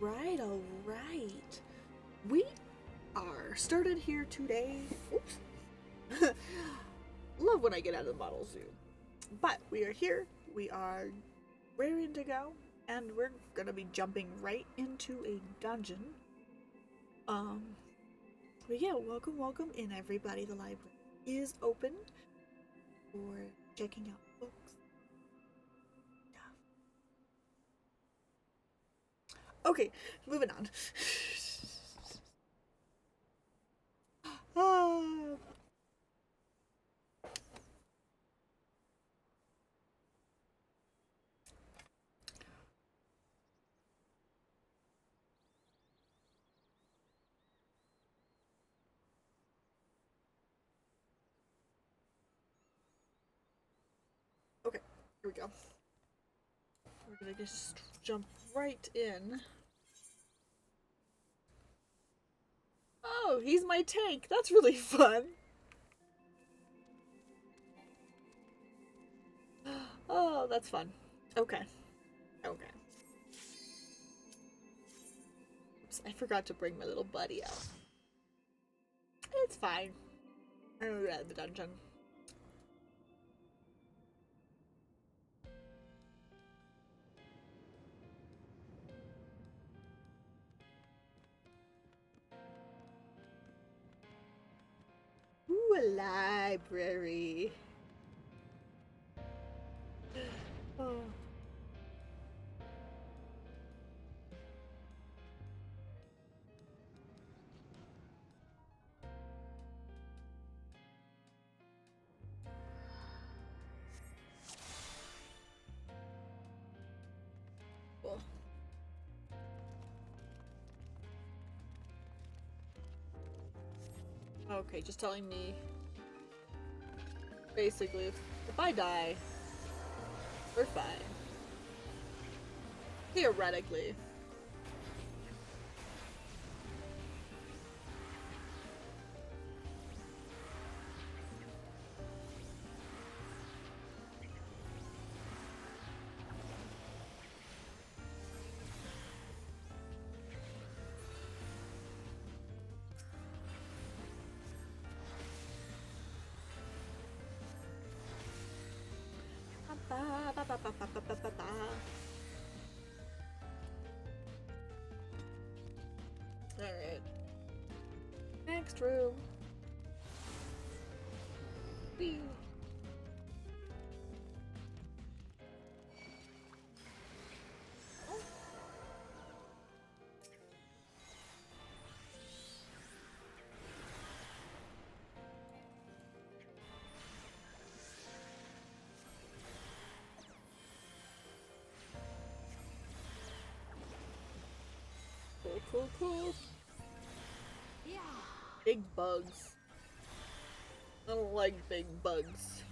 Alright. We are started here today. Oops. Love when I get out of the model zoo. But we are here. We are raring to go. And we're gonna be jumping right into a dungeon. But yeah, welcome in everybody. The library is open for checking out books. Okay, moving on. Okay, here we go. We're gonna just jump right in. Oh, he's my tank. That's really fun. Oh, that's fun. Okay. Okay. Oops, I forgot to bring my little buddy out. It's fine. I'm out of the dungeon. Ooh, a library. Oh. Cool. Okay, just telling me. Basically, if I die, we're fine. Theoretically. Alright. Next room. Whee. Cool. Yeah. Big bugs. I don't like big bugs.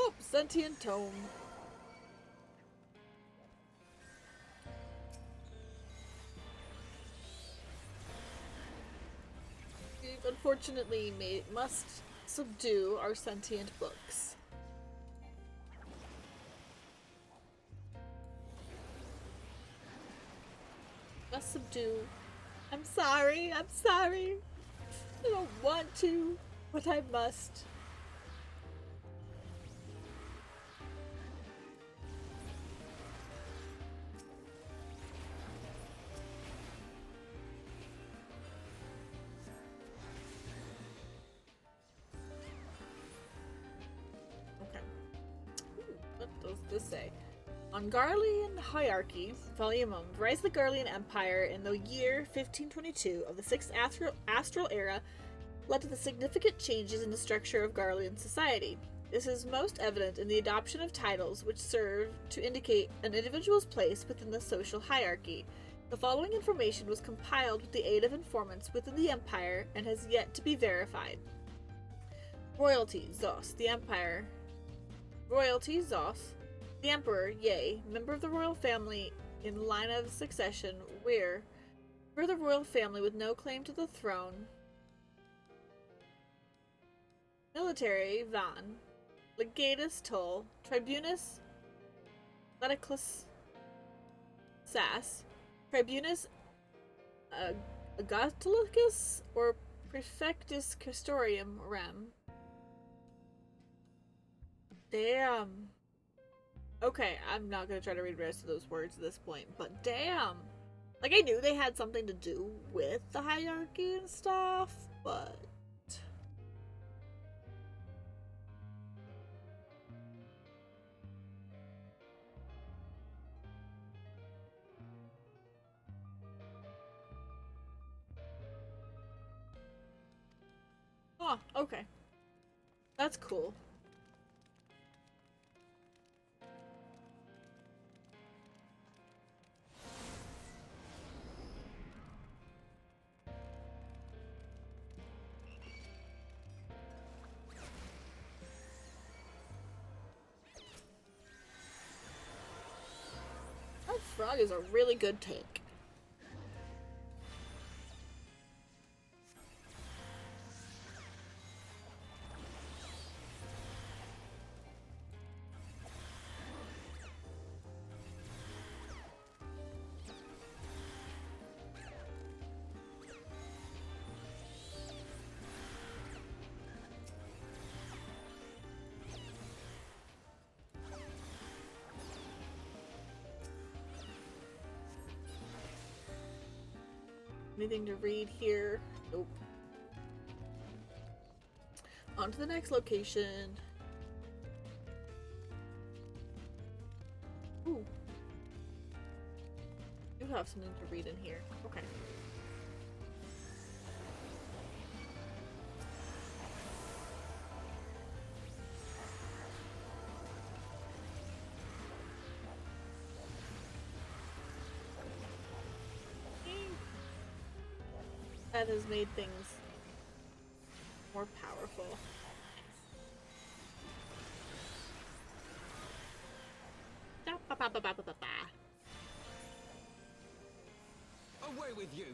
Oh, sentient tome. We unfortunately must subdue our sentient books. Must subdue. I'm sorry. I don't want to, but I must. What does this say? On Garlean Hierarchy, Volume 1, Rise of the Garlean Empire in the year 1522 of the 6th Astral Era led to the significant changes in the structure of Garlean society. This is most evident in the adoption of titles which serve to indicate an individual's place within the social hierarchy. The following information was compiled with the aid of informants within the Empire and has yet to be verified. Royalty, Zos, the Empire. Royalty, Zos, the Emperor, yea, member of the royal family in line of succession, where, for the royal family with no claim to the throne. Military, Van. Legatus, Tull. Tribunus, Leticus, Sass. Tribunus, Agostolicus, or Prefectus Castorium, Rem. Damn. Okay, I'm not gonna try to read the rest of those words at this point, but damn. Like, I knew they had something to do with the hierarchy and stuff, but... Oh, okay. That's cool. That frog is a really good take. Anything to read here? Nope. On to the next location. Ooh. You have something to read in here. Okay. That has made things more powerful. Away with you!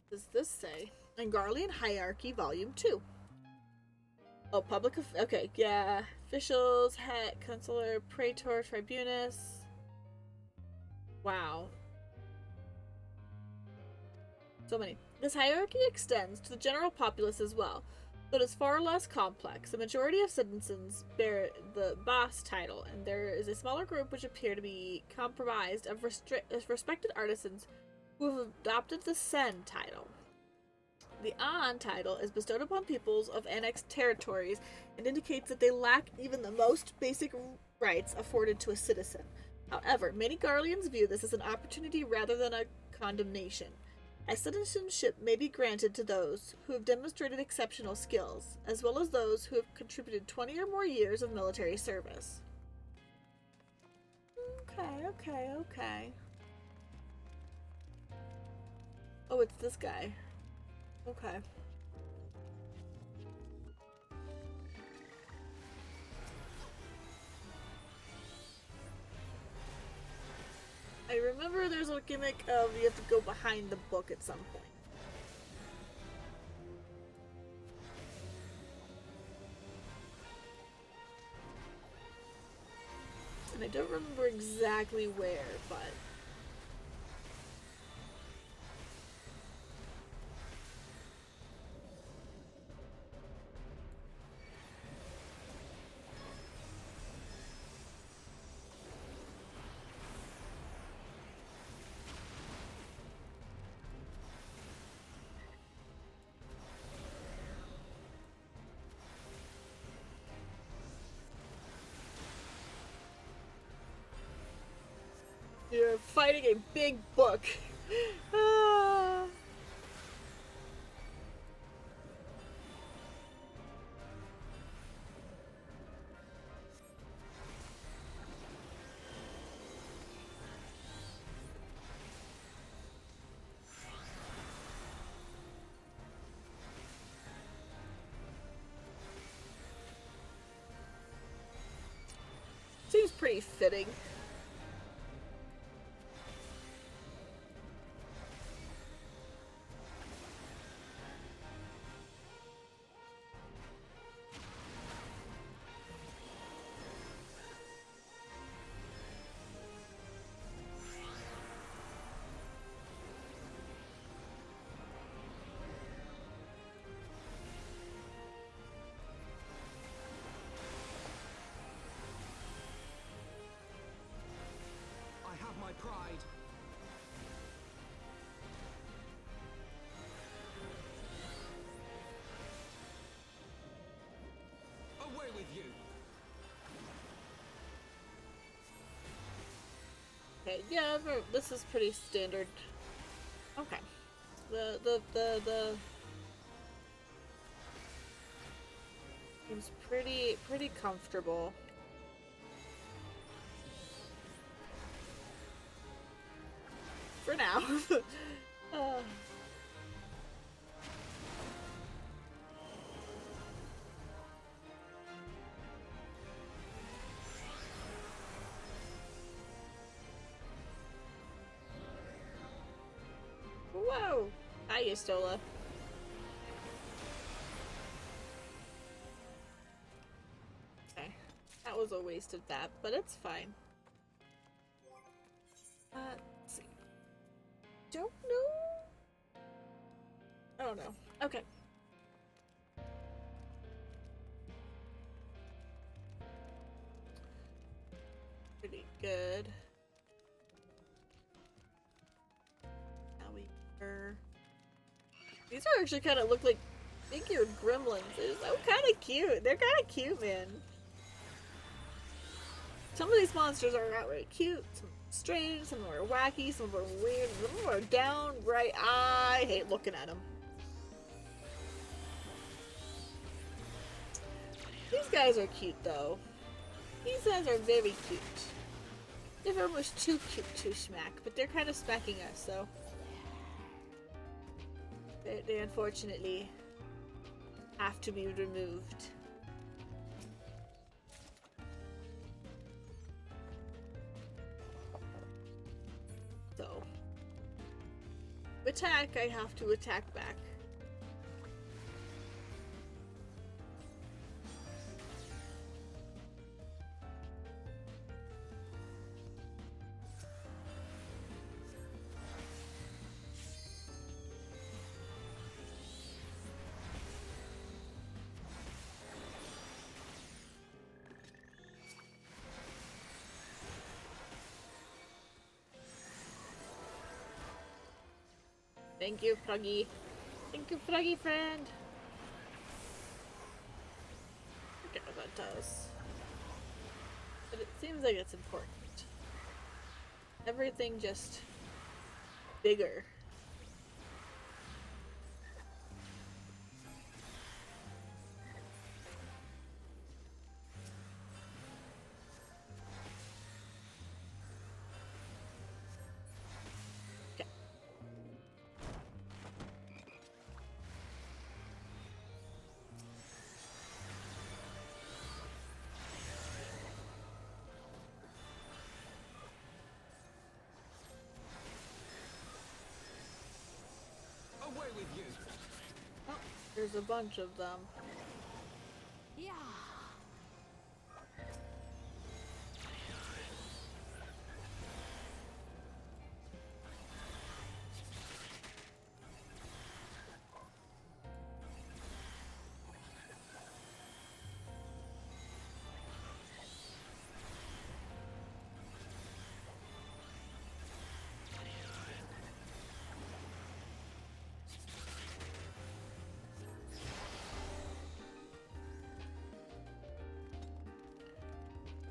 What does this say? Angarlian Hierarchy, Volume 2. Oh, okay, yeah. Officials, Het, Consular, Praetor, Tribunus. Wow. So many. This hierarchy extends to the general populace as well, but it's far less complex. The majority of citizens bear the boss title, and there is a smaller group which appear to be comprised of respected artisans who have adopted the Sen title. The An title is bestowed upon peoples of annexed territories and indicates that they lack even the most basic rights afforded to a citizen. However, many Garleans view this as an opportunity rather than a condemnation, as citizenship may be granted to those who have demonstrated exceptional skills, as well as those who have contributed 20 or more years of military service. Okay. Oh, it's this guy. Okay. I remember there's a gimmick of you have to go behind the book at some point. And I don't remember exactly where, but... You're fighting a big book. Ah. Seems pretty fitting. I have my pride. Away with you. Okay, yeah, this is pretty standard. Okay. The seems pretty comfortable. For now. uh, Whoa! Hi, Yustola. Okay. That was a waste of that, but it's fine. Let's see. Don't know? I don't know. Okay. Pretty good. These are actually kind of look like figured gremlins. They're so kind of cute. They're kind of cute, man. Some of these monsters are outright cute, some strange, some are wacky, some are weird, some are downright. I hate looking at them. These guys are cute, though. These guys are very cute. They're almost too cute to smack, but they're kind of smacking us, so. They unfortunately have to be removed. So, attack, I have to attack back. Thank you, Froggy. Thank you, Froggy friend. Forget what that does. But it seems like it's important. Everything just bigger. Away with you. Oh, there's a bunch of them. Yeah.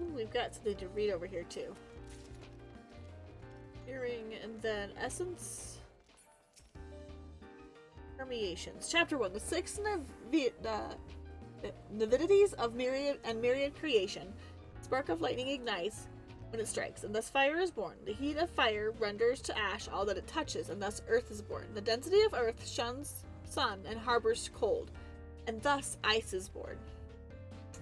Ooh, we've got something to read over here too. Earring and then essence. Permeations. Chapter 1. The six navitides of myriad creation. Spark of lightning ignites when it strikes, and thus fire is born. The heat of fire renders to ash all that it touches, and thus earth is born. The density of earth shuns sun and harbors cold, and thus ice is born.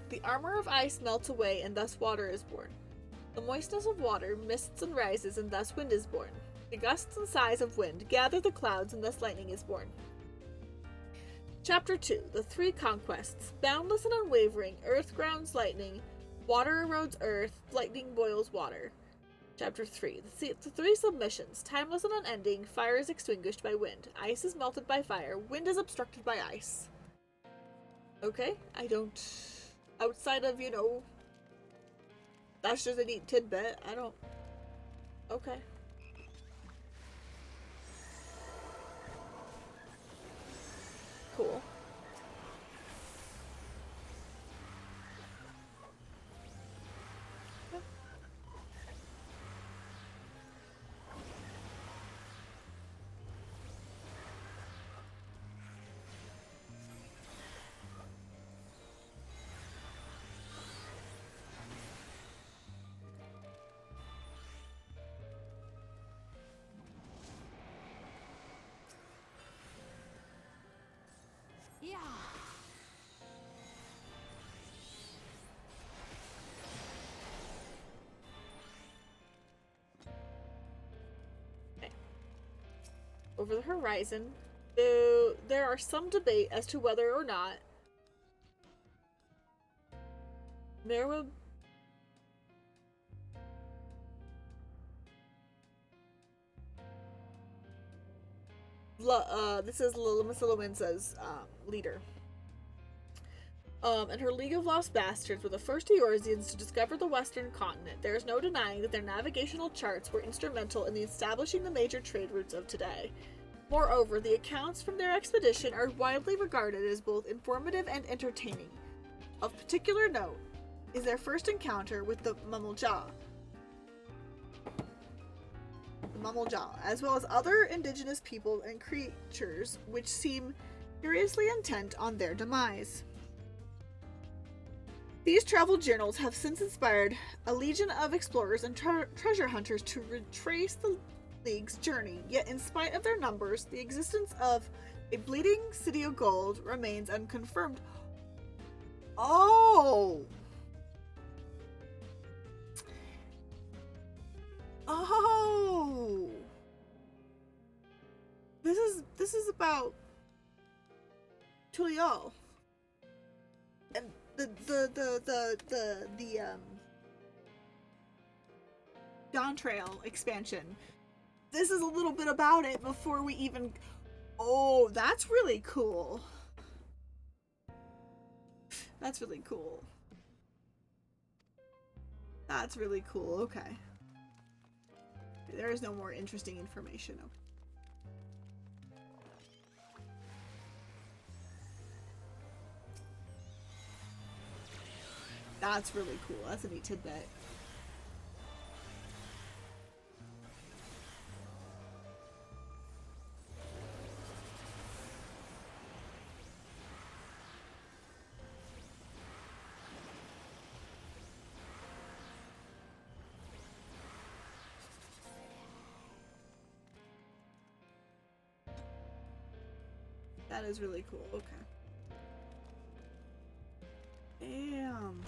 The armor of ice melts away, and thus water is born. The moistness of water mists and rises, and thus wind is born. The gusts and sighs of wind gather the clouds, and thus lightning is born. Chapter 2. The Three Conquests. Boundless and unwavering, earth grounds lightning, water erodes earth, lightning boils water. Chapter 3. The Three Submissions. Timeless and unending, fire is extinguished by wind, ice is melted by fire, wind is obstructed by ice. Okay, I don't... Outside of, that's just a neat tidbit, I don't... Okay. Cool. Yeah. Okay. Over the horizon, there are some debate as to whether or not there will this is Lilima's leader. And her League of Lost Bastards were the first Eorzeans to discover the Western continent. There is no denying that their navigational charts were instrumental in the establishing the major trade routes of today. Moreover, the accounts from their expedition are widely regarded as both informative and entertaining. Of particular note is their first encounter with the Mummeljaw, as well as other indigenous people and creatures which seem curiously intent on their demise. These travel journals have since inspired a legion of explorers and treasure hunters to retrace the League's journey, yet in spite of their numbers, the existence of a bleeding city of gold remains unconfirmed. Oh! Oh! This is about Tulial. And the Dawn Trail expansion. This is a little bit about it before we even... Oh, that's really cool. That's really cool. That's really cool, okay. There is no more interesting information. Okay. That's really cool. That's a neat tidbit. That is really cool. Okay. Damn.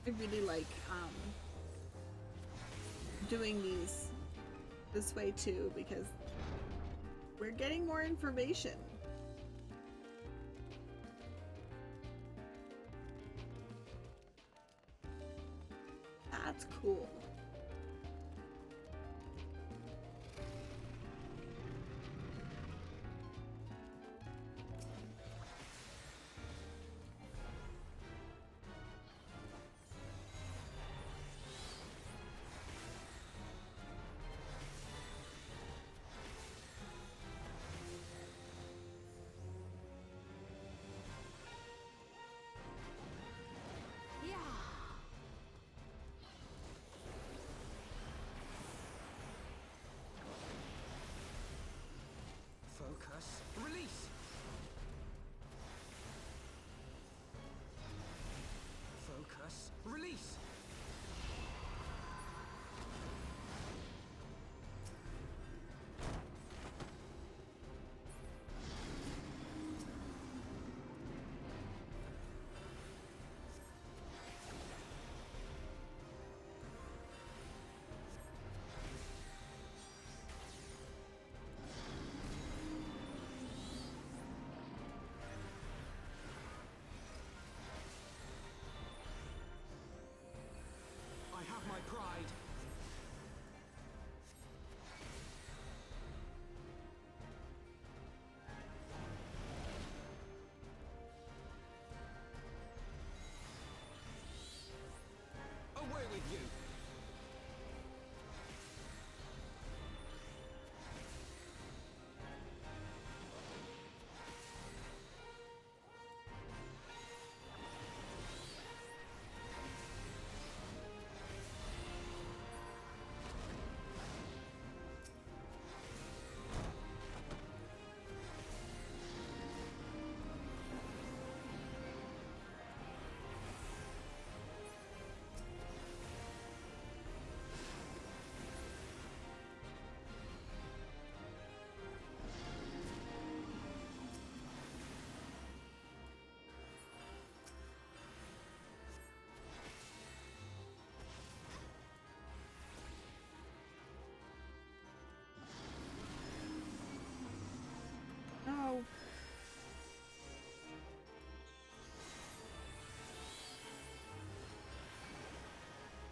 I really like doing these this way too, because we're getting more information. That's cool.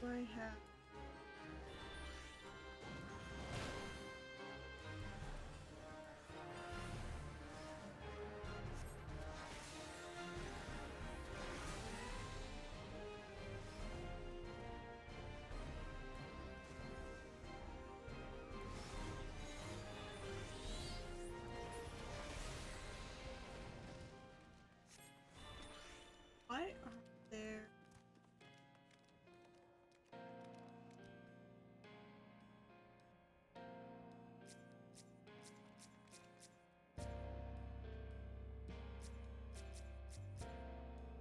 Do I have? Why are there?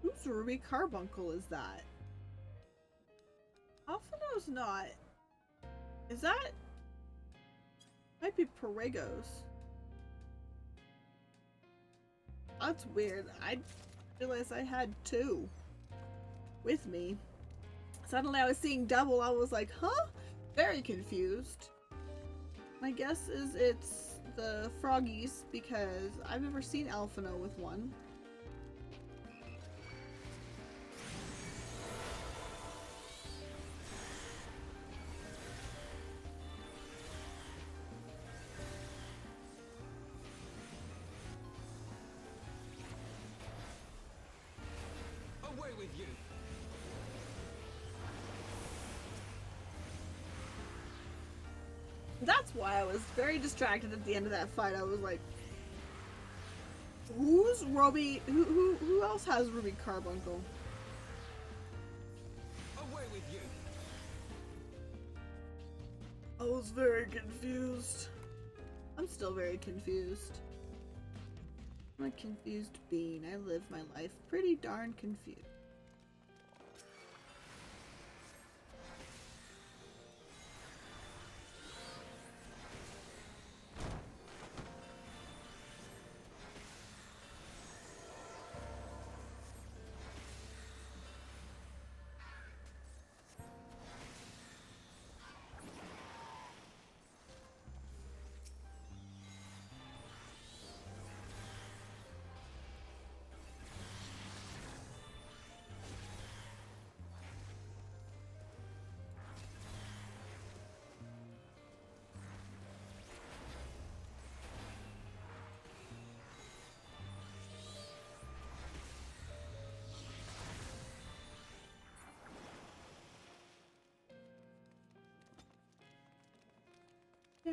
Whose Ruby Carbuncle is that? Alphino's not. Is that? Might be Perregos. That's weird. I realized I had two with me. Suddenly I was seeing double. I was like, huh? Very confused. My guess is it's the Froggies because I've never seen Alphino with one. Away with you. That's why I was very distracted at the end of that fight. I was like, who's Ruby? Who else has Ruby Carbuncle? Away with you. I was very confused. I'm still very confused. I'm a confused being. I live my life pretty darn confused. No.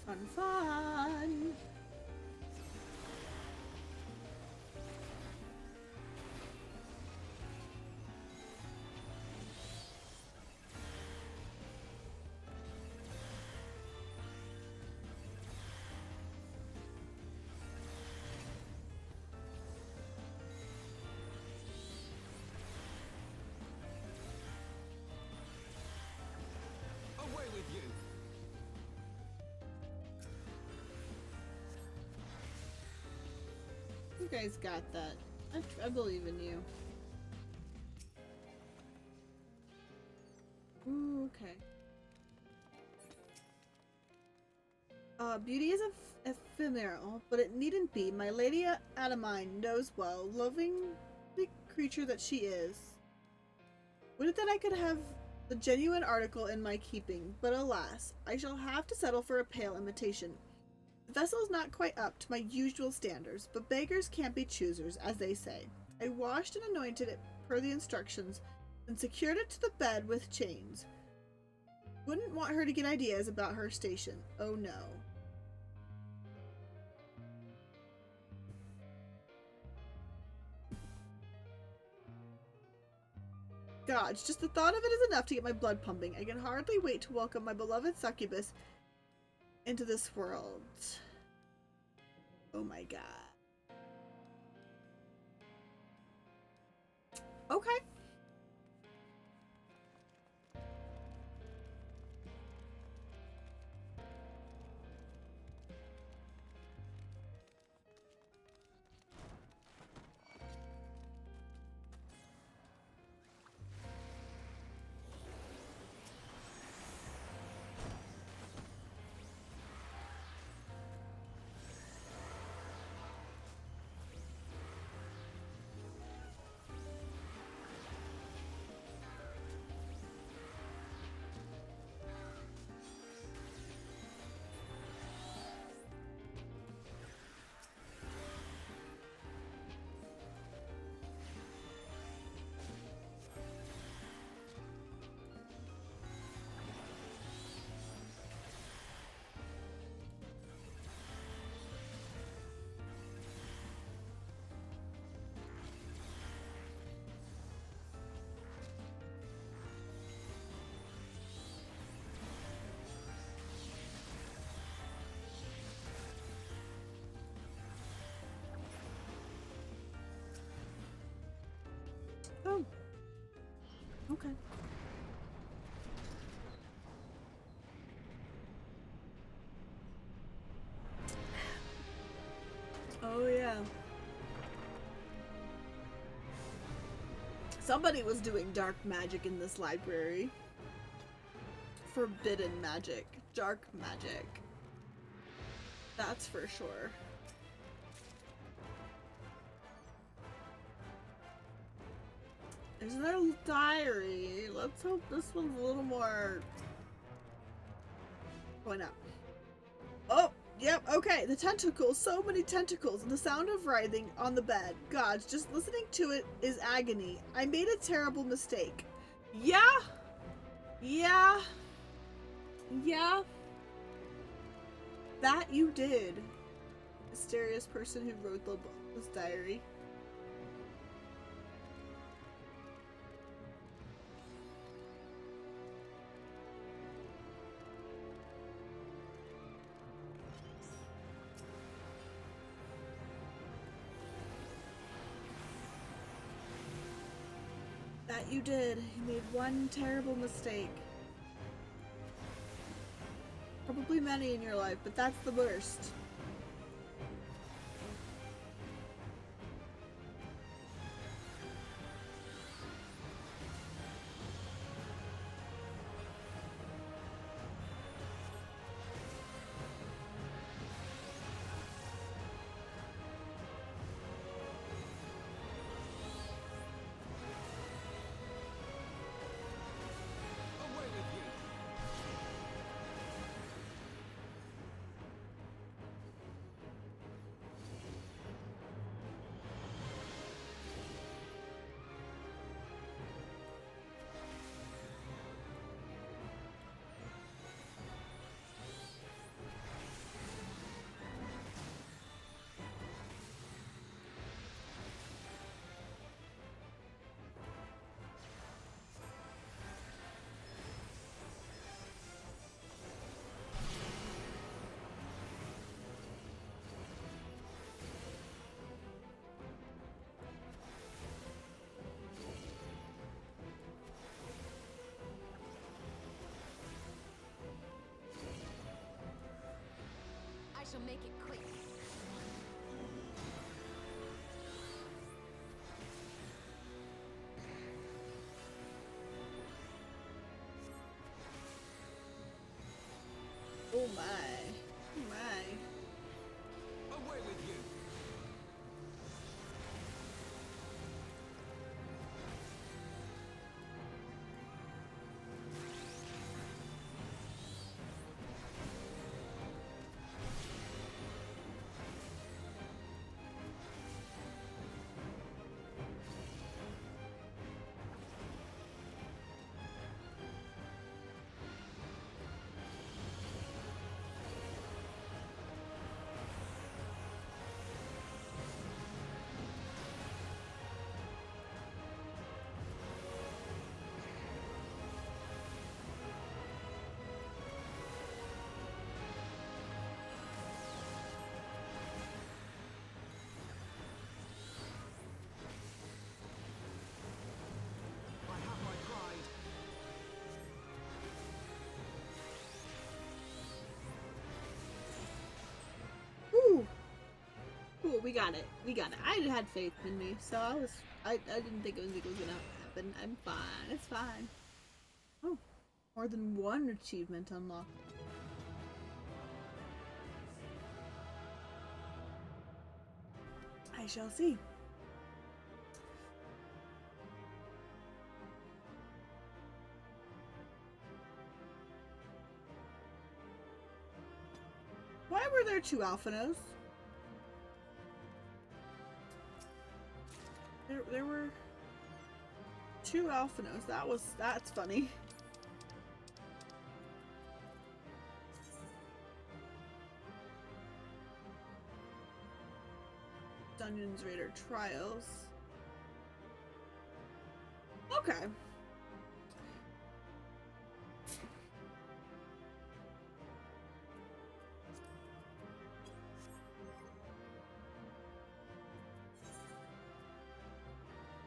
Fun, fun. Away with you. You guys got that. I believe in you. Ooh, okay. Beauty is ephemeral, but it needn't be. My Lady Adamine knows well, loving the creature that she is. Would it that I could have the genuine article in my keeping, but alas, I shall have to settle for a pale imitation. The vessel is not quite up to my usual standards, but beggars can't be choosers, as they say. I washed and anointed it per the instructions, and secured it to the bed with chains. Wouldn't want her to get ideas about her station. Oh no. gosh, just the thought of it is enough to get my blood pumping. I can hardly wait to welcome my beloved succubus into this world. Oh my god. Okay. Oh. Okay. Oh yeah. Somebody was doing dark magic in this library. Forbidden magic. Dark magic. That's for sure. There's another diary. Let's hope this one's a little more... Going up. Oh! Yep, okay. The tentacles. So many tentacles. And the sound of writhing on the bed. God, just listening to it is agony. I made a terrible mistake. Yeah! Yeah! Yeah! That you did. Mysterious person who wrote this diary. That you did. You made one terrible mistake. Probably many in your life, but that's the worst. Away with you! I shall make it quick. Oh my. Oh my. Away with you! cool. We got it. We got it. I had faith in me, so I didn't think it was gonna happen. I'm fine. It's fine. Oh, more than one achievement unlocked. I shall see. Why were there 2 Alphanos? There were 2 Alphanos. That's funny. Dungeons Raider Trials. Okay.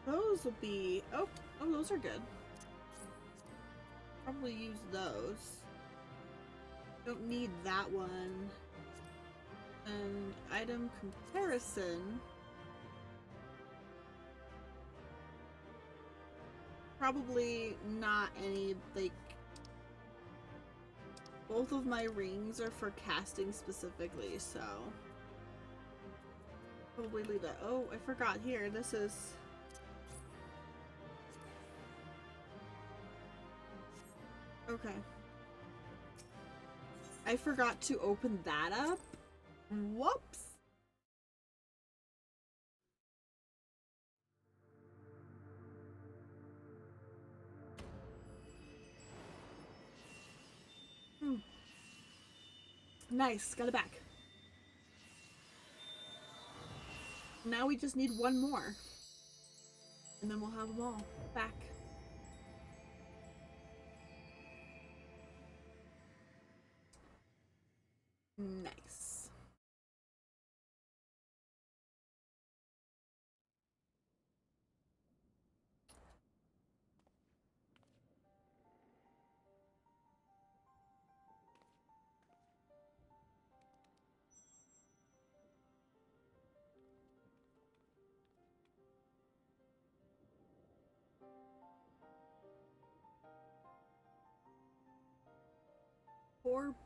Those will be... Oh, those are good. Probably use those. Don't need that one. And item comparison. Probably not any, like... Both of my rings are for casting specifically, so... Probably leave that. Oh, I forgot here. This is... Okay. I forgot to open that up. Whoops. Nice, got it back. Now we just need one more. And then we'll have them all back. Nice.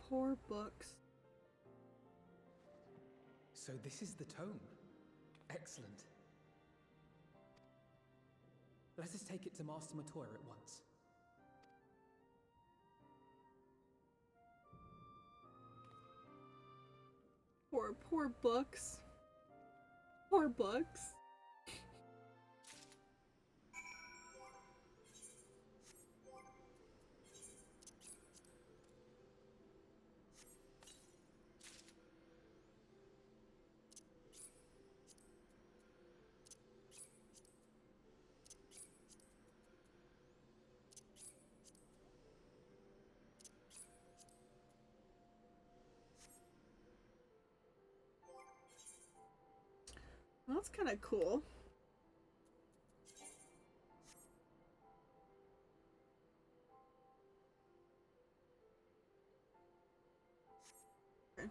Poor books. So this is the tome. Excellent. Let us take it to Master Matoya at once. Poor books. Poor books. Well, that's kind of cool. Okay.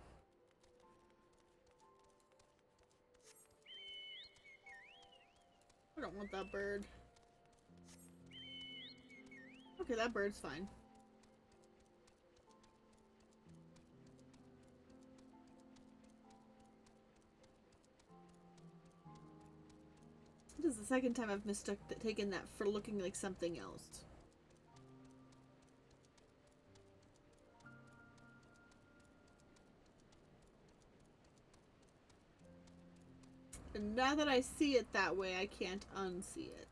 I don't want that bird. Okay, that bird's fine. This is the second time I've taken that for looking like something else. And now that I see it that way, I can't unsee it.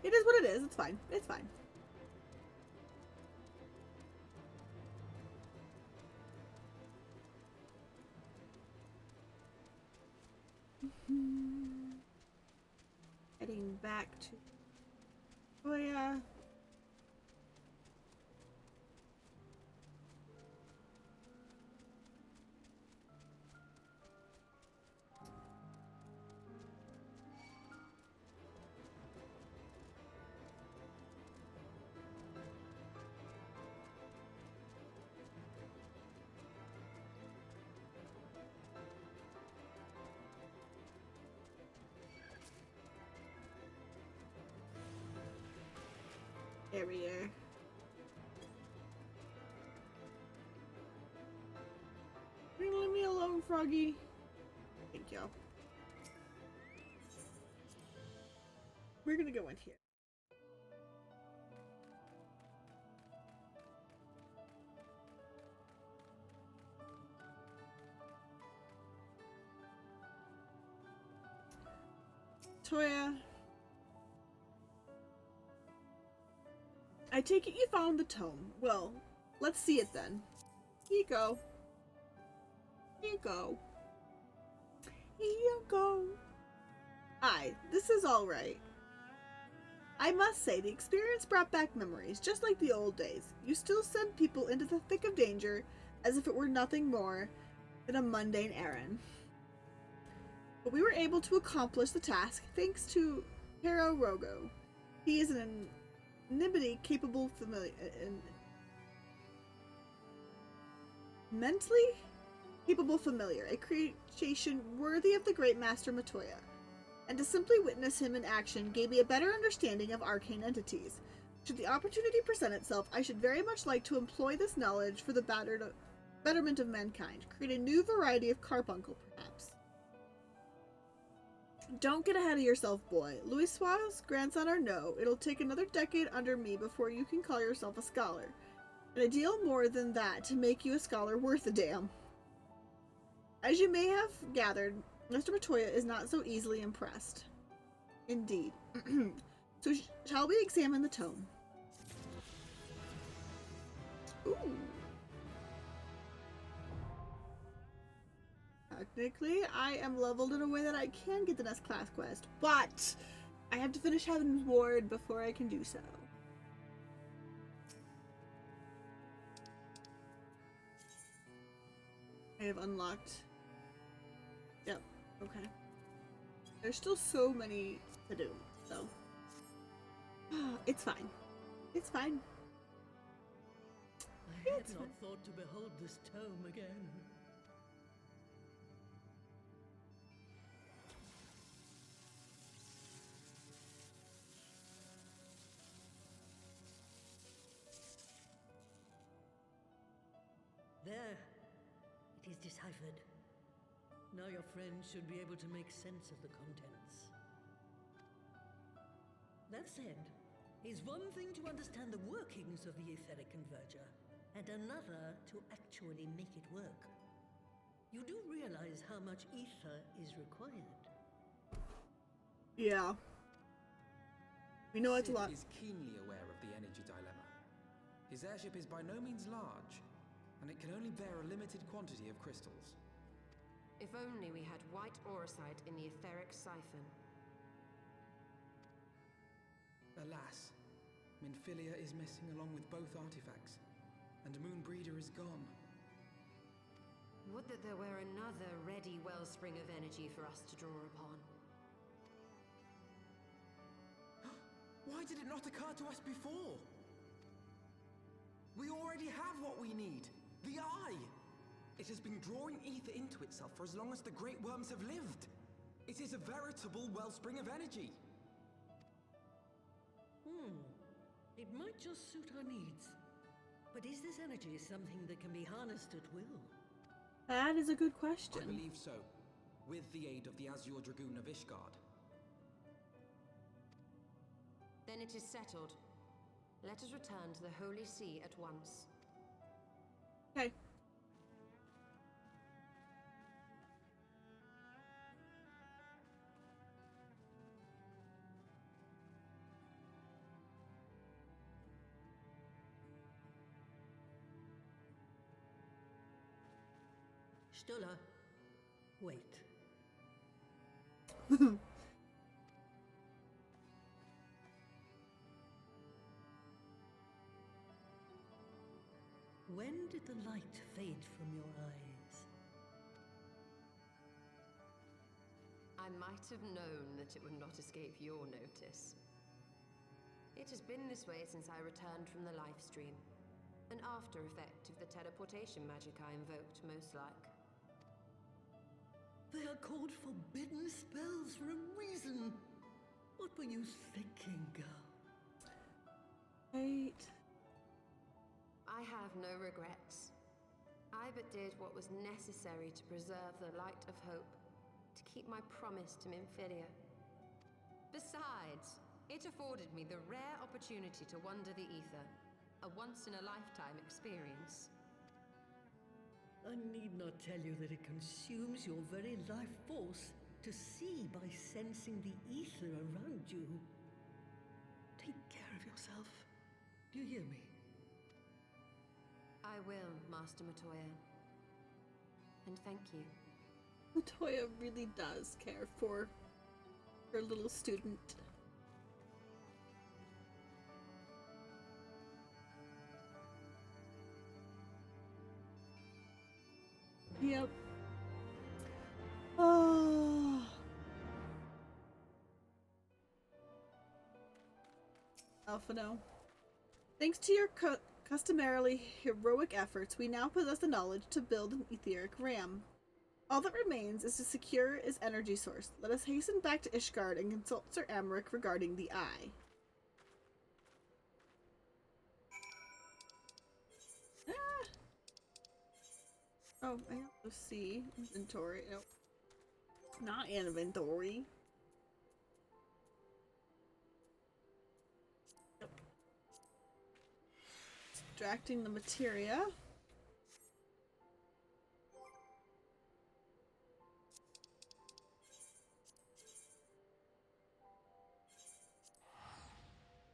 It is what it is. It's fine. It's fine. Heading back to... Oh yeah. There we are. You gonna leave me alone, Froggy? Thank you. We're gonna go in here. Toya, I take it you found the tome. Well, let's see it then. Here you go. Here you go. Here you go. Aye, this is alright. I must say, the experience brought back memories, just like the old days. You still send people into the thick of danger as if it were nothing more than a mundane errand. But we were able to accomplish the task thanks to Hero Rogo. He is an inimity capable mentally capable familiar, a creation worthy of the great master Matoya. And to simply witness him in action gave me a better understanding of arcane entities. Should the opportunity present itself, I should very much like to employ this knowledge for the betterment of mankind. Create a new variety of carbuncle, perhaps. Don't get ahead of yourself, boy. Louis Suarez's grandson or no, it'll take another decade under me before you can call yourself a scholar. And a deal more than that to make you a scholar worth a damn. As you may have gathered, Mr. Matoya is not so easily impressed. Indeed. So shall we examine the tome? Ooh. Technically, I am leveled in a way that I can get the next class quest, but I have to finish Heavensward before I can do so. I have unlocked. Yep, okay. There's still so many to do, so. It's fine. It's fine. I had not thought to behold this tome again. There. It is deciphered. Now your friend should be able to make sense of the contents. That said, it's one thing to understand the workings of the etheric converger, and another to actually make it work. You do realize how much ether is required? Yeah. We know it's a lot. Sid is keenly aware of the energy dilemma. His airship is by no means large, and it can only bear a limited quantity of crystals. If only we had white auracite in the etheric siphon. Alas, Minfilia is missing along with both artifacts, and Moonbreeder is gone. Would that there were another ready wellspring of energy for us to draw upon. Why did it not occur to us before? We already have what we need. The Eye! It has been drawing ether into itself for as long as the Great Worms have lived. It is a veritable wellspring of energy. It might just suit our needs. But is this energy something that can be harnessed at will? That is a good I question. believe so, with the aid of the Azure Dragoon of Ishgard. Then it is settled. Let us return to the Holy See at once. Okay. Stola, wait. When did the light fade from your eyes? I might have known that it would not escape your notice. It has been this way since I returned from the life stream. An after effect of the teleportation magic I invoked, most like. They are called forbidden spells for a reason. What were you thinking, girl? Right. I have no regrets. I but did what was necessary to preserve the light of hope, to keep my promise to Minfilia. Besides, it afforded me the rare opportunity to wander the ether, a once-in-a-lifetime experience. I need not tell you that it consumes your very life force to see by sensing the ether around you. Take care of yourself. Do you hear me? I will, Master Matoya. And thank you. Toya really does care for her little student. Yep. Oh. Alphino. Thanks to your customarily heroic efforts, we now possess the knowledge to build an etheric ram. All that remains is to secure its energy source. Let us hasten back to Ishgard and consult Sir Amric regarding the eye. Ah. Oh, I have to see inventory. Nope. Not inventory. Nope. Extracting the materia.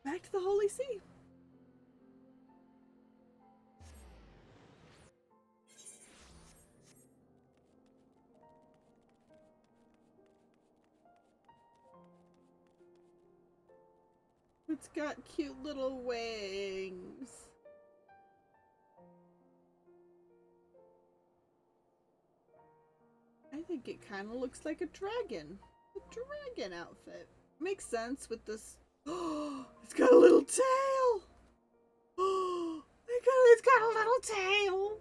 Back to the Holy See. It's got cute little wings. I think it kind of looks like a dragon. A dragon outfit. Makes sense with this. Oh, it's got a little tail. Oh, it's got a little tail.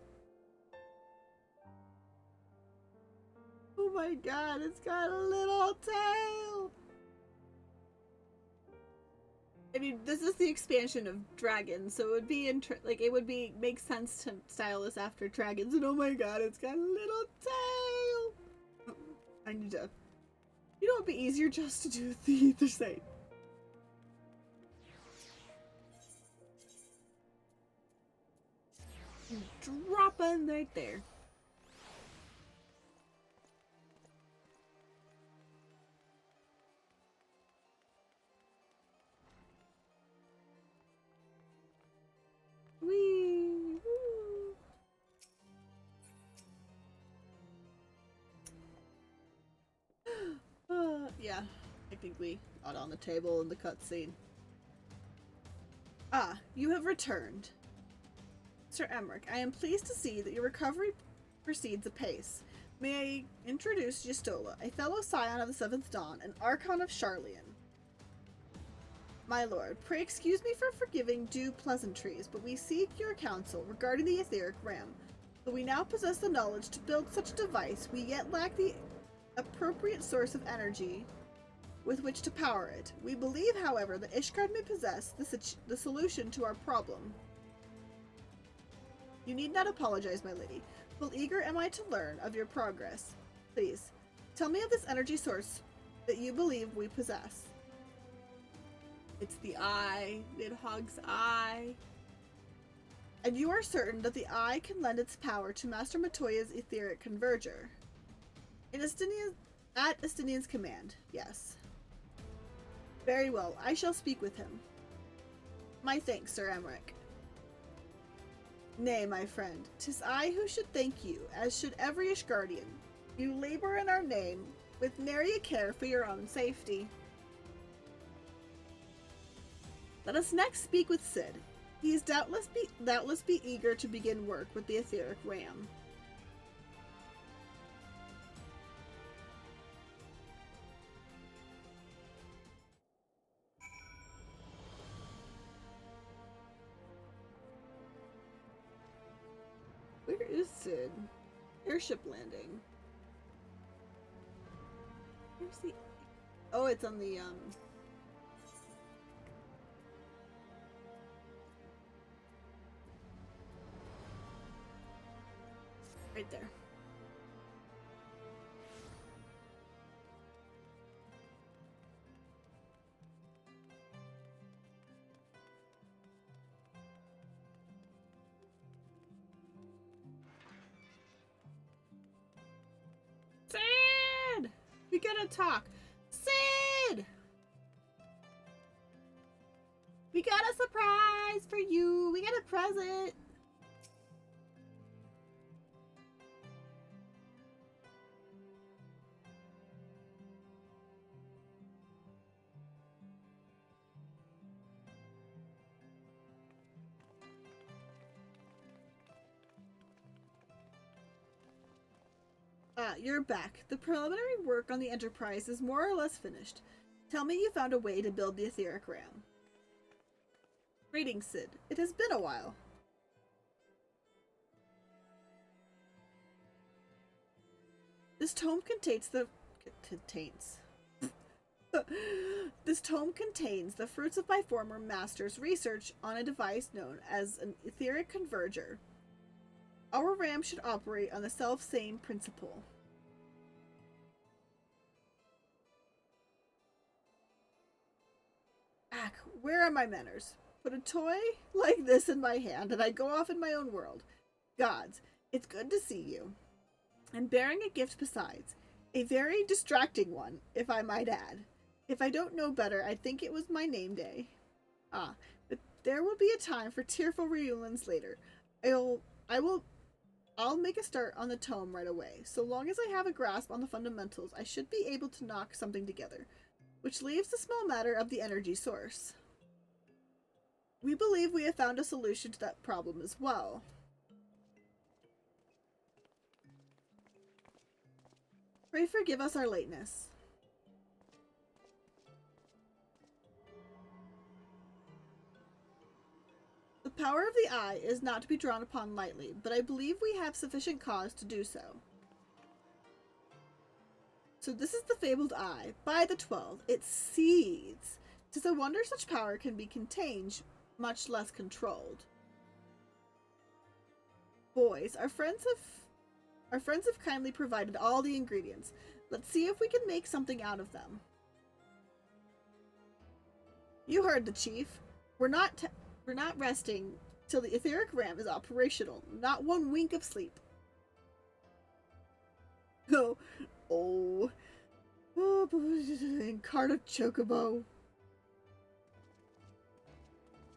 Oh my god, it's got a little tail. I mean, this is the expansion of dragons, so it would be make sense to style this after dragons. And oh my god, it's got a little tail. Oh, I need to. You know, it'd be easier just to do the ether site. Drop in right there. Whee! Yeah, technically not on the table in the cutscene. Ah, you have returned. Sir Emmerich, I am pleased to see that your recovery proceeds apace. May I introduce Gistola, a fellow scion of the Seventh Dawn, an Archon of Sharlayan. My lord, pray excuse me for forgiving due pleasantries, but we seek your counsel regarding the etheric ram. Though we now possess the knowledge to build such a device, we yet lack the appropriate source of energy with which to power it. We believe, however, that Ishgard may possess the solution to our problem. You need not apologize, my lady. Full eager am I to learn of your progress. Please, tell me of this energy source that you believe we possess. It's the eye. Nidhogg's eye. And you are certain that the eye can lend its power to Master Matoya's etheric converger? At Estinian's command, yes. Very well, I shall speak with him. My thanks, Sir Emmerich. Nay, my friend, 'tis I who should thank you, as should every Ishgardian. You labor in our name, with nary a care for your own safety. Let us next speak with Cid. He is doubtless be eager to begin work with the etheric ram. Where is Cid? Airship landing. Where's the... Oh, it's on the, Right there. Sid! We gotta talk. Sid! We got a surprise for you. We got a present. You're back. The preliminary work on the Enterprise is more or less finished. Tell me you found a way to build the etheric ram. Greetings, Sid. It has been a while. This tome contains the... This tome contains the fruits of my former master's research on a device known as an etheric converger. Our ram should operate on the self-same principle. Ack, where are my manners? Put a toy like this in my hand and I go off in my own world. Gods, it's good to see you. I'm bearing a gift besides. A very distracting one, if I might add. If I don't know better, I'd think it was my name day. But there will be a time for tearful reunions later. I'll make a start on the tome right away. So long as I have a grasp on the fundamentals, I should be able to knock something together. Which leaves the small matter of the energy source. We believe we have found a solution to that problem as well. Pray forgive us our lateness. The power of the eye is not to be drawn upon lightly, but I believe we have sufficient cause to do so. So this is the fabled eye. By the 12, it seethes. 'Tis a wonder such power can be contained, much less controlled. Boys, our friends have kindly provided all the ingredients. Let's see if we can make something out of them. You heard the chief. We're not resting till the etheric ram is operational. Not one wink of sleep. Oh, Encarta Chocobo.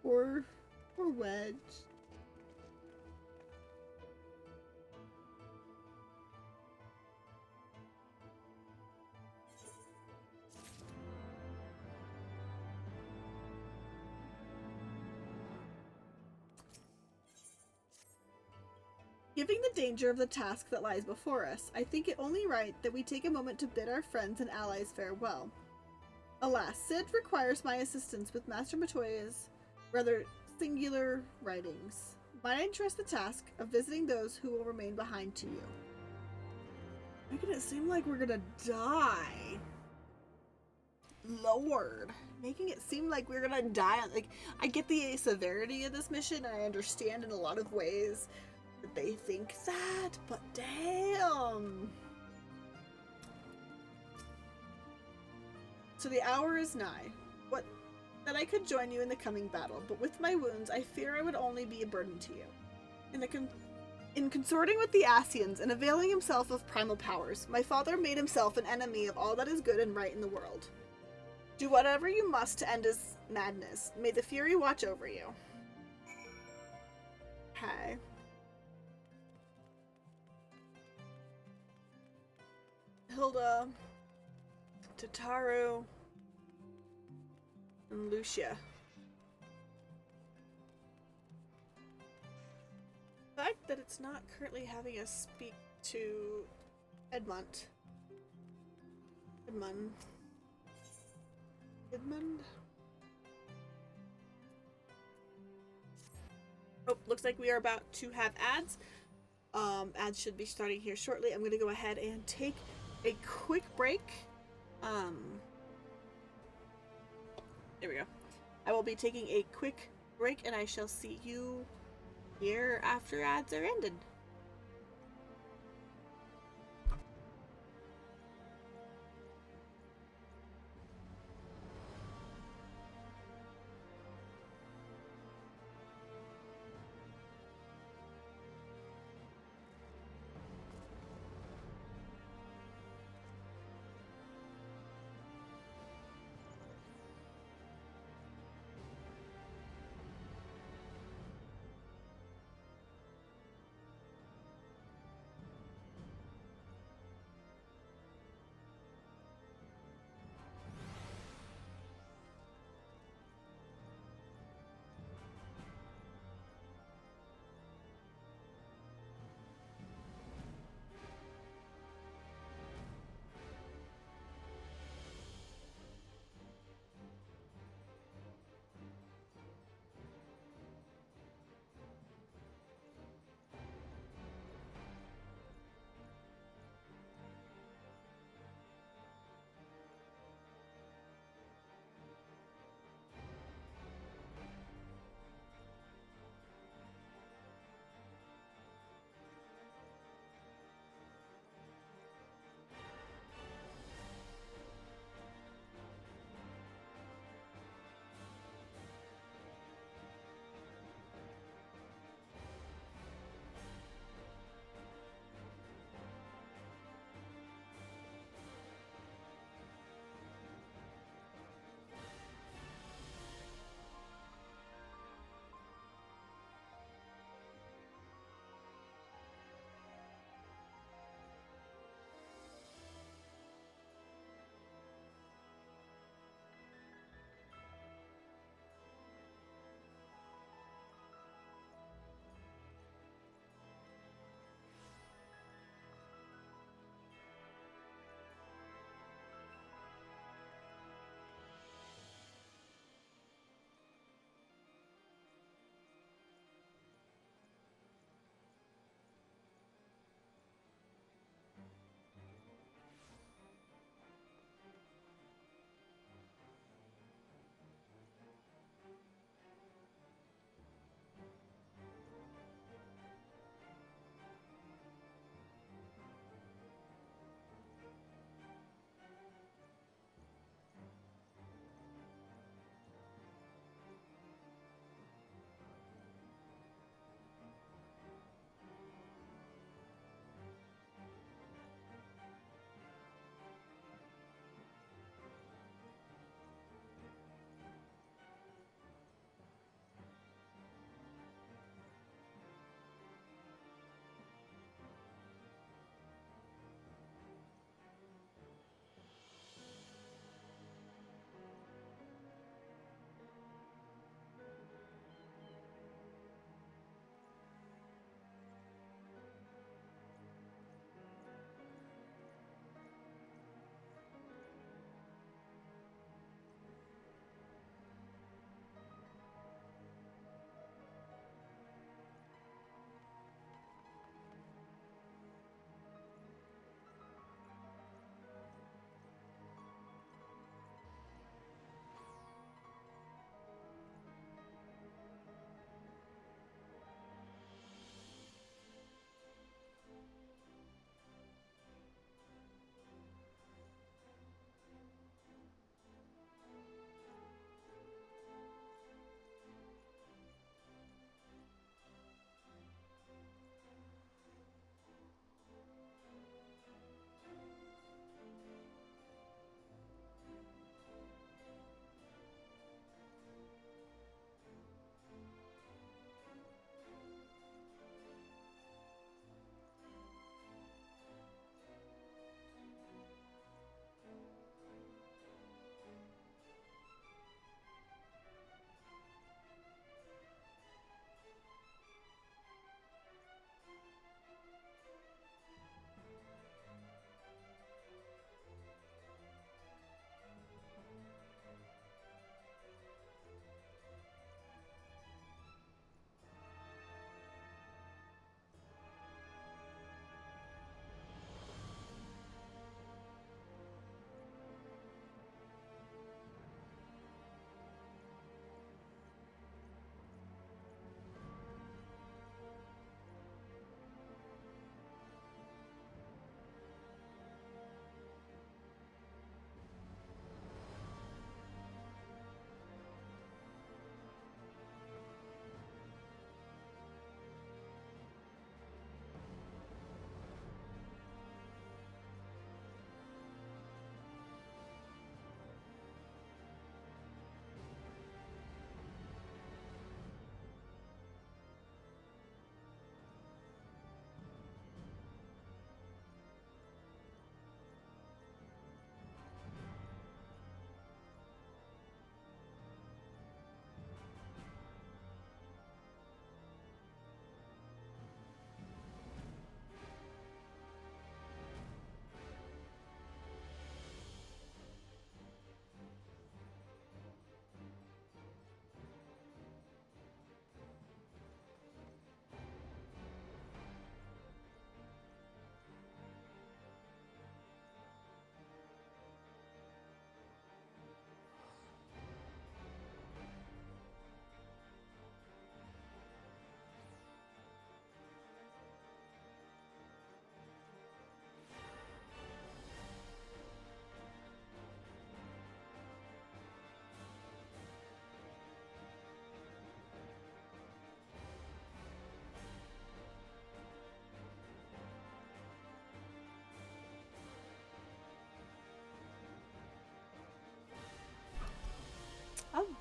Or Wedge. Given the danger of the task that lies before us, I think it only right that we take a moment to bid our friends and allies farewell. Alas, Sid requires my assistance with Master Matoya's rather singular writings. Might I entrust the task of visiting those who will remain behind to you? Making it seem like we're gonna die. Lord. Making it seem like we're gonna die. Like, I get the severity of this mission, and I understand in a lot of ways that they think that, but damn. So the hour is nigh. What? That I could join you in the coming battle, but with my wounds, I fear I would only be a burden to you. In consorting with the Asians and availing himself of primal powers, my father made himself an enemy of all that is good and right in the world. Do whatever you must to end his madness. May the Fury watch over you. Okay. Hilda, Tataru, and Lucia. The fact that it's not currently having us speak to Edmund. Oh, looks like we are about to have ads. Ads should be starting here shortly. I'm going to go ahead and take a quick break. There we go. I will be taking a quick break and I shall see you here after ads are ended.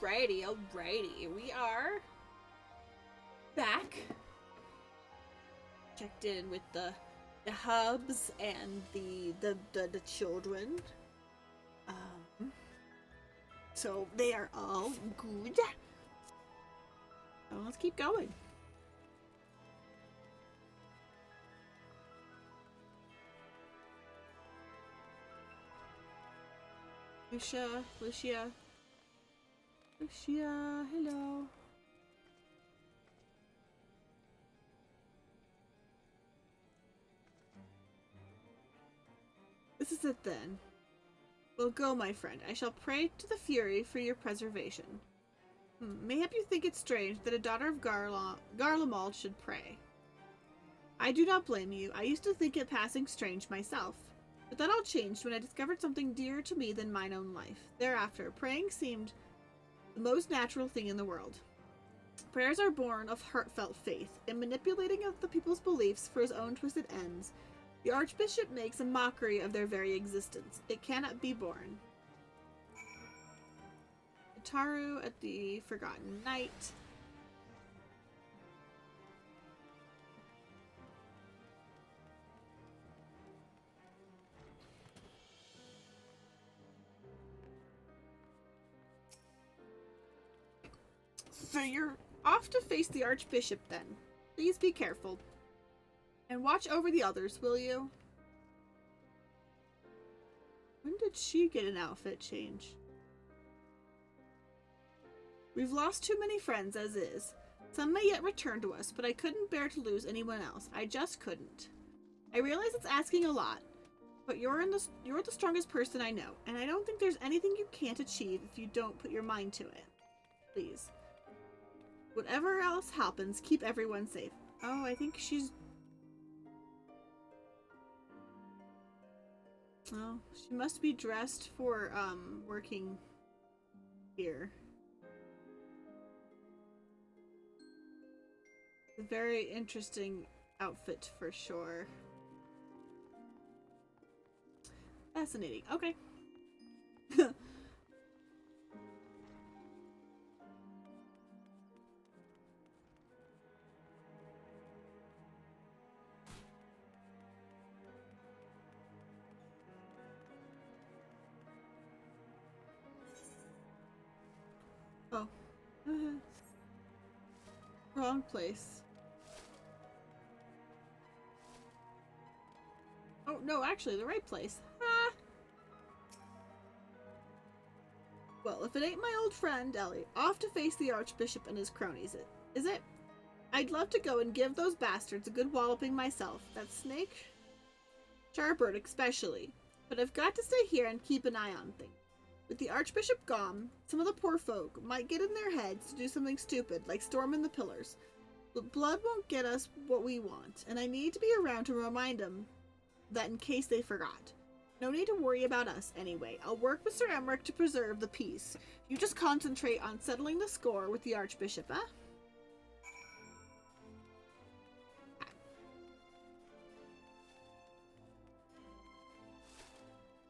Alrighty, alrighty. We are back. Checked in with the hubs and the children. So they are all good. So let's keep going. Lucia, hello. This is it then. Well, go, my friend. I shall pray to the Fury for your preservation. Mayhap you think it strange that a daughter of Garlemald should pray. I do not blame you. I used to think it passing strange myself. But that all changed when I discovered something dearer to me than mine own life. Thereafter, praying seemed the most natural thing in the world. Prayers are born of heartfelt faith, in manipulating of the people's beliefs for his own twisted ends. The Archbishop makes a mockery of their very existence. It cannot be borne. Taru at the Forgotten Night. So you're off to face the Archbishop then. Please be careful. And watch over the others, will you? When did she get an outfit change? We've lost too many friends as is. Some may yet return to us, but I couldn't bear to lose anyone else. I just couldn't. I realize it's asking a lot, but you're the strongest person I know, and I don't think there's anything you can't achieve if you don't put your mind to it. Please. Whatever else happens, keep everyone safe. Oh, I think she's... Oh, she must be dressed for, working here. A very interesting outfit for sure. Fascinating. Okay. Oh. Wrong place. Oh, no, actually, the right place. Ah! Well, if it ain't my old friend, Ellie, off to face the Archbishop and his cronies, is it? I'd love to go and give those bastards a good walloping myself. That snake? Charbird especially. But I've got to stay here and keep an eye on things. With the Archbishop gone, some of the poor folk might get in their heads to do something stupid, like storming the pillars. But blood won't get us what we want, and I need to be around to remind them that in case they forgot. No need to worry about us, anyway. I'll work with Sir Emmerich to preserve the peace. You just concentrate on settling the score with the Archbishop, huh?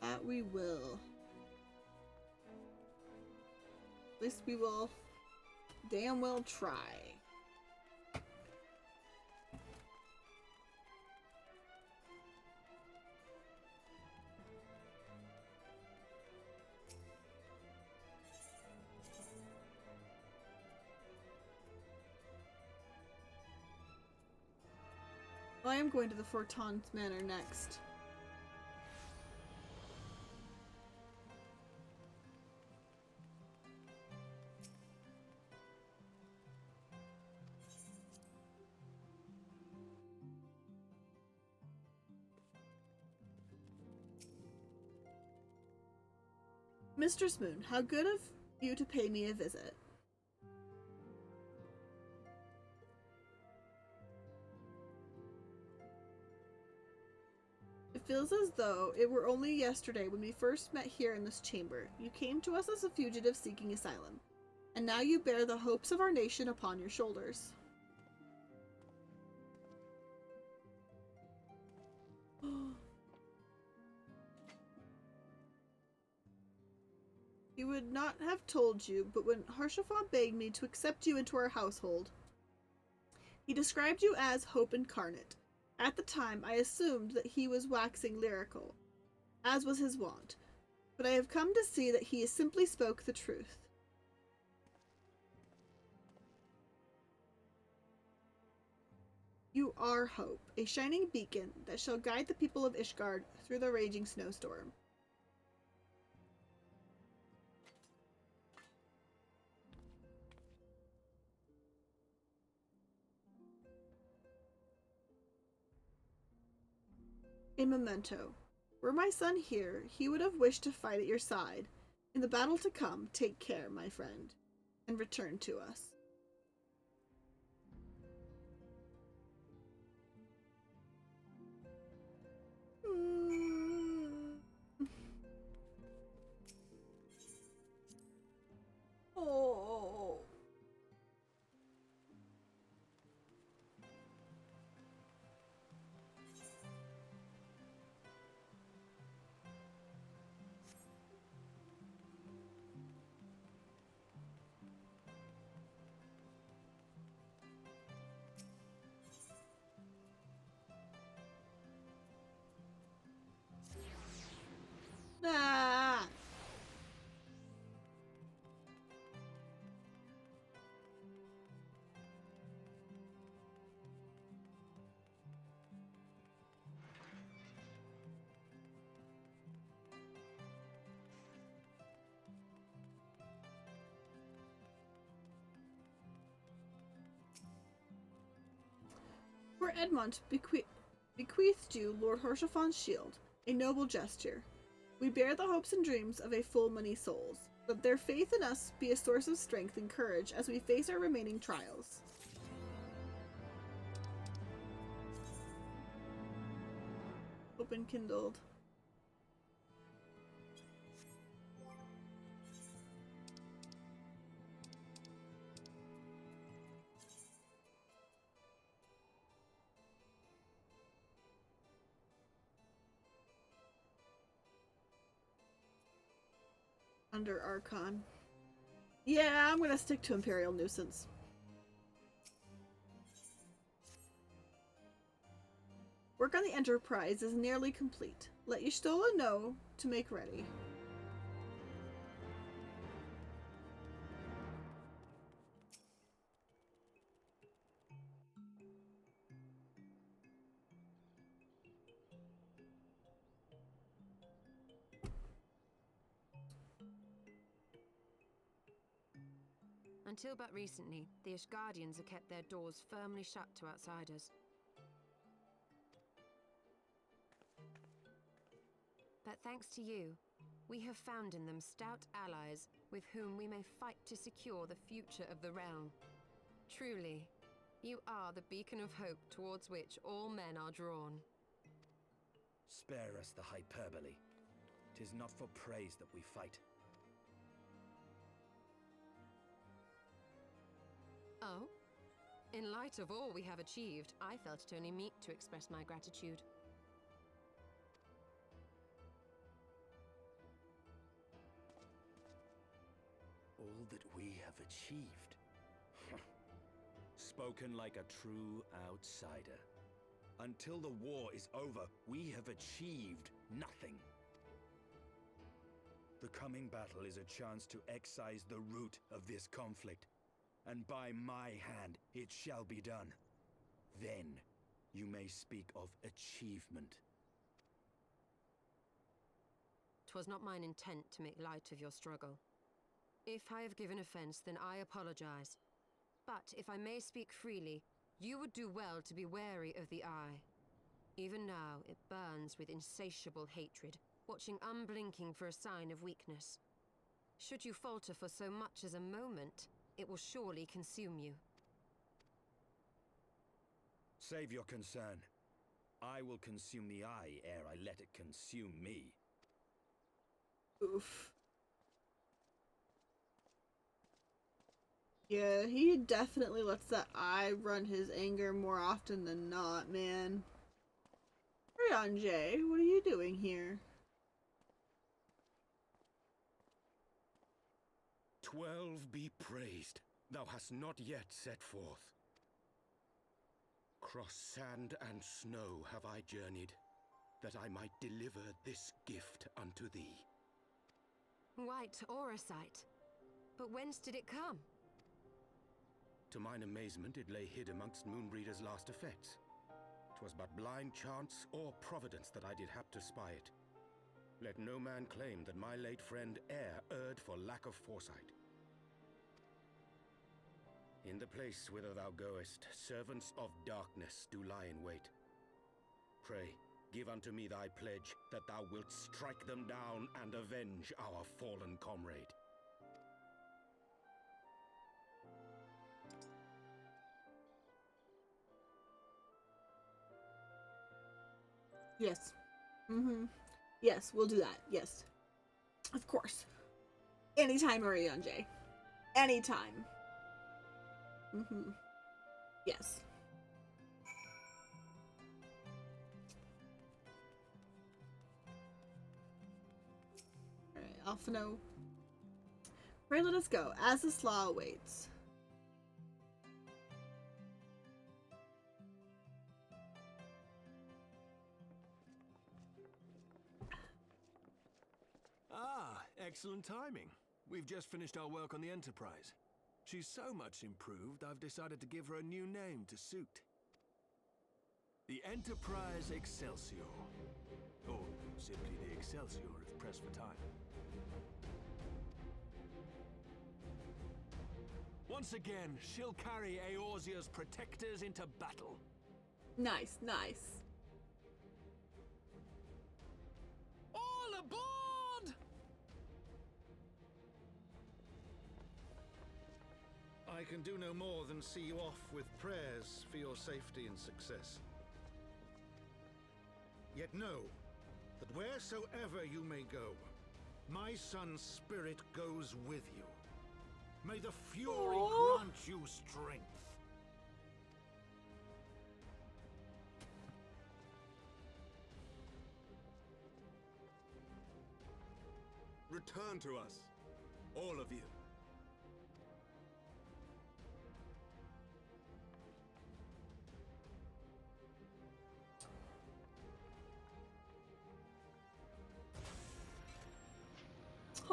That we will. At least we will damn well try. Well, I am going to the Fortons Manor next. Mistress Moon, how good of you to pay me a visit. It feels as though it were only yesterday when we first met here in this chamber. You came to us as a fugitive seeking asylum, and now you bear the hopes of our nation upon your shoulders. He would not have told you, but when Harshafa begged me to accept you into our household, he described you as Hope Incarnate. At the time, I assumed that he was waxing lyrical, as was his wont, but I have come to see that he simply spoke the truth. You are Hope, a shining beacon that shall guide the people of Ishgard through the raging snowstorm. A memento. Were my son here, he would have wished to fight at your side. In the battle to come, take care, my friend, and return to us. Oh. Ah. For Edmont bequeathed you Lord Harshafan's shield, a noble gesture. We bear the hopes and dreams of a full many souls. Let their faith in us be a source of strength and courage as we face our remaining trials. Hope enkindled. Under Archon. Yeah, I'm gonna stick to Imperial Nuisance. Work on the Enterprise is nearly complete. Let Y'shtola know to make ready. Until but recently, the Ishgardians have kept their doors firmly shut to outsiders. But thanks to you, we have found in them stout allies with whom we may fight to secure the future of the realm. Truly, you are the beacon of hope towards which all men are drawn. Spare us the hyperbole. 'Tis not for praise that we fight. Oh? In light of all we have achieved, I felt it only meet to express my gratitude. All that we have achieved. Spoken like a true outsider. Until the war is over, we have achieved nothing. The coming battle is a chance to excise the root of this conflict. And by my hand it shall be done. Then you may speak of achievement. 'Twas not mine intent to make light of your struggle. If I have given offense, then I apologize. But if I may speak freely, you would do well to be wary of the Eye. Even now, it burns with insatiable hatred, watching unblinking for a sign of weakness. Should you falter for so much as a moment, it will surely consume you. Save your concern. I will consume the Eye ere I let it consume me. Oof. Yeah, he definitely lets that eye run his anger more often than not, man. Hurry on, Jay. What are you doing here? 12 be praised, thou hast not yet set forth. Cross sand and snow have I journeyed, that I might deliver this gift unto thee. White aura sight. But whence did it come? To mine amazement, it lay hid amongst Moonbreeder's last effects. 'Twas but blind chance or providence that I did hap to spy it. Let no man claim that my late friend erred for lack of foresight. In the place whither thou goest, servants of darkness do lie in wait. Pray, give unto me thy pledge that thou wilt strike them down and avenge our fallen comrade. Yes. Yes, we'll do that. Yes. Of course. Anytime, Marianne. Anytime. Yes. Alright, Alphino. Pray let us go, as the slaw awaits. Excellent timing. We've just finished our work on the Enterprise. She's so much improved, I've decided to give her a new name to suit. The Enterprise Excelsior. Or simply the Excelsior if pressed for time. Once again, she'll carry Eorzea's protectors into battle. Nice, nice. All aboard! I can do no more than see you off with prayers for your safety and success. Yet know that wheresoever you may go, my son's spirit goes with you. May the Fury grant you strength. Return to us, all of you.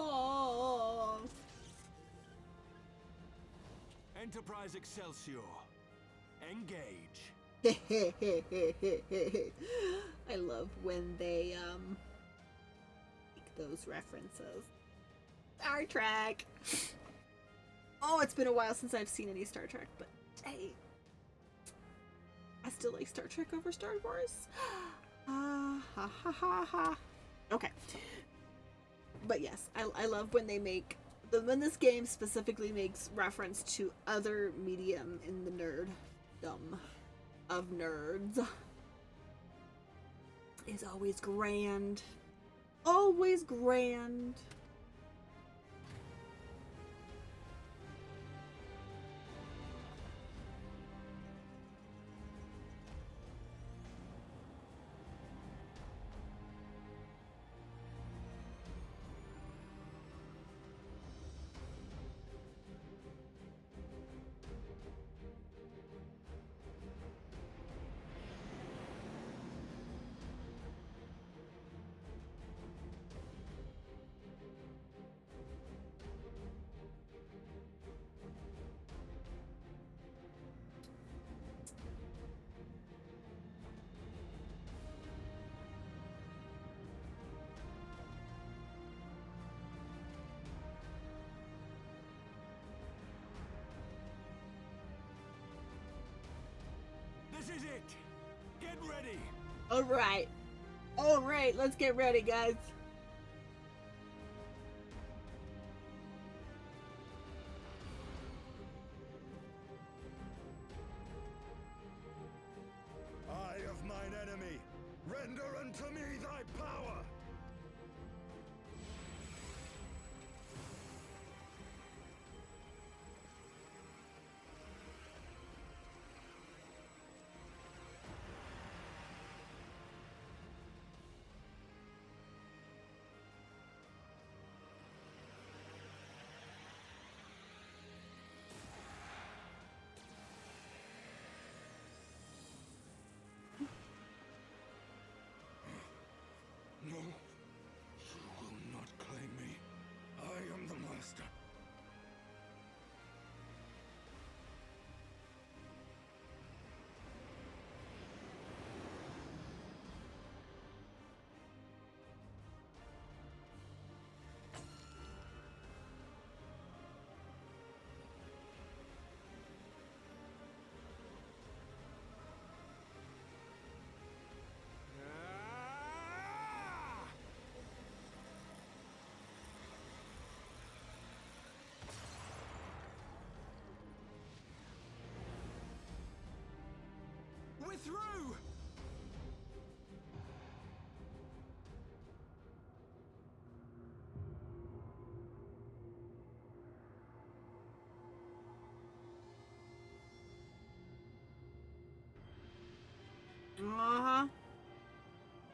Oh. Enterprise Excelsior. Engage. I love when they make those references. Star Trek. Oh, it's been a while since I've seen any Star Trek, but hey, I still like Star Trek over Star Wars. Okay. But yes, I love when they make when this game specifically makes reference to other medium in the nerddom of nerds. Is always grand. Always grand. This is it! Get ready! Alright. Alright, let's get ready, guys. Eye of mine enemy, render unto me thy power!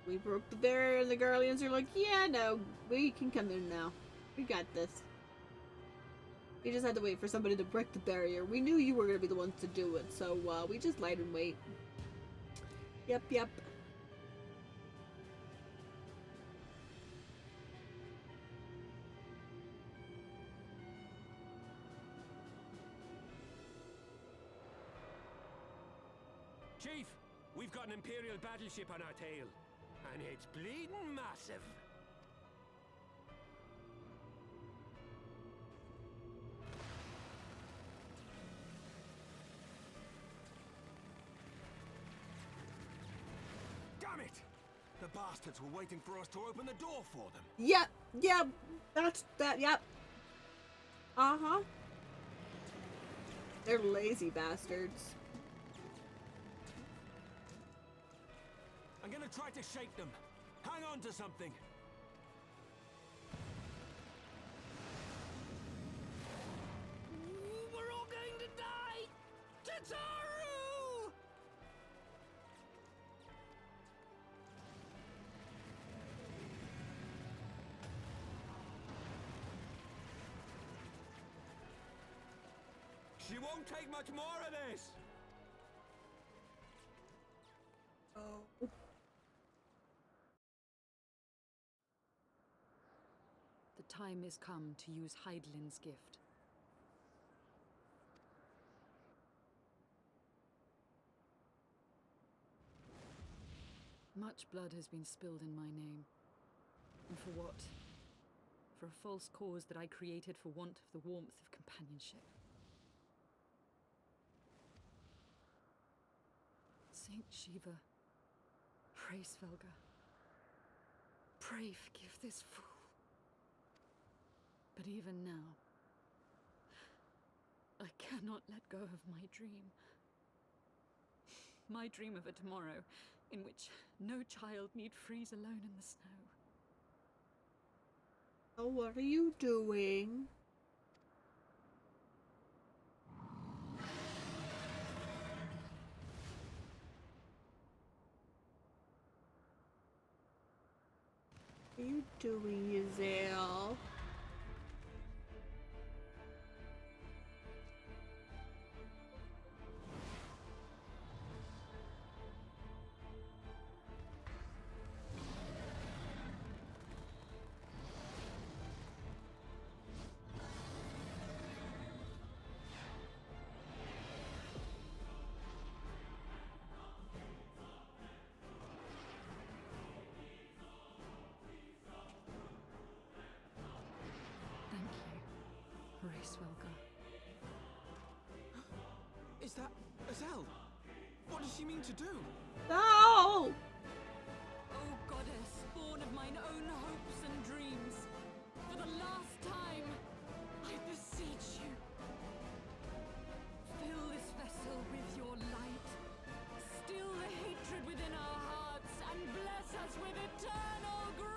We broke the barrier, and the Guardians are like, yeah, no, we can come in now. We got this. We just had to wait for somebody to break the barrier. We knew you were going to be the ones to do it, so we just lied and wait. Yep, yep. Chief, we've got an Imperial battleship on our tail. And it's bleeding massive. Damn it! The bastards were waiting for us to open the door for them. Yep, yep. That's that, yep. Uh-huh. They're lazy bastards. I'm gonna try to shake them. Hang on to something. We're all going to die! Tataru! She won't take much more of this! Oh. The time is come to use Hydalin's gift. Much blood has been spilled in my name. And for what? For a false cause that I created for want of the warmth of companionship. Saint Shiva, pray Svelga. Pray forgive this fool. But even now, I cannot let go of my dream. My dream of a tomorrow in which no child need freeze alone in the snow. Oh, what are you doing? What are you doing, Yzael? Thank you, Svelga. Is that Yzael? What does she mean to do? No! O goddess, born of mine own hopes and dreams, for the last time, I beseech you. Fill this vessel with your light, still the hatred within our hearts, and bless us with eternal grace!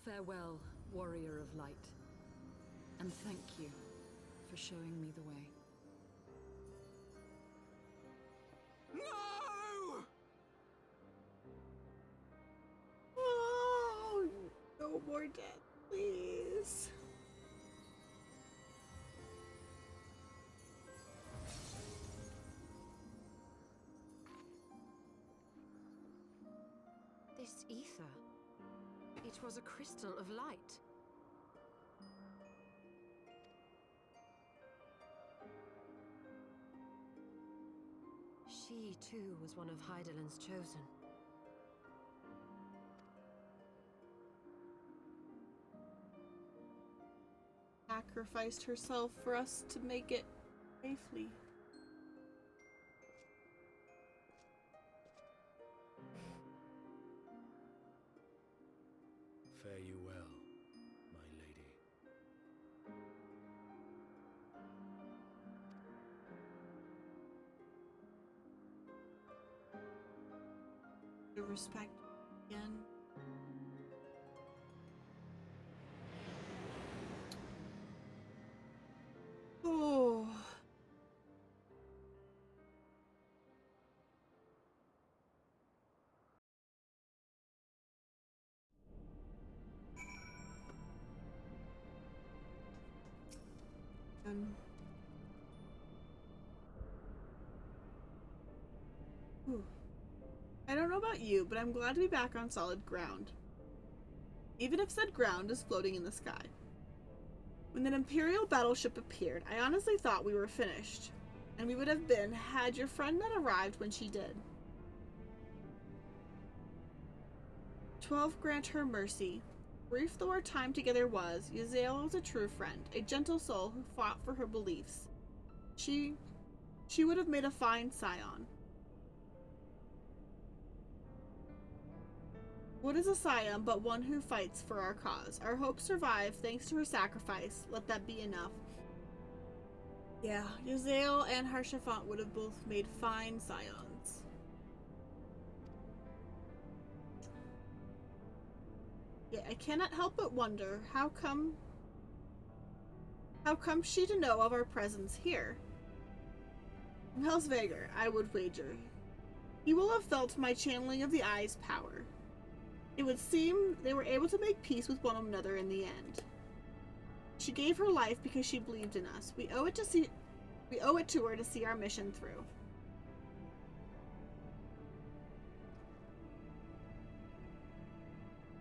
Farewell, warrior of light. And thank you for showing me the way. No! Oh, no more death, please. This ether. It was a crystal of light. She, too, was one of Hydaelyn's chosen. Sacrificed herself for us to make it safely. Fare you well, my lady. To respect again. Oh. Whew. I don't know about you, but I'm glad to be back on solid ground. Even if said ground is floating in the sky. When an Imperial battleship appeared, I honestly thought we were finished. And we would have been had your friend not arrived when she did. 12 grant her mercy. Brief though our time together was, Yazael was a true friend, a gentle soul who fought for her beliefs. She would have made a fine scion. What is a scion but one who fights for our cause? Our hope survived thanks to her sacrifice. Let that be enough. Yeah, Yazael and Harshafant would have both made fine scions. Yeah, I cannot help but wonder, how come she to know of our presence here? From Helsvegar, I would wager. He will have felt my channeling of the Eye's power. It would seem they were able to make peace with one another in the end. She gave her life because she believed in us. We owe it to her to see our mission through.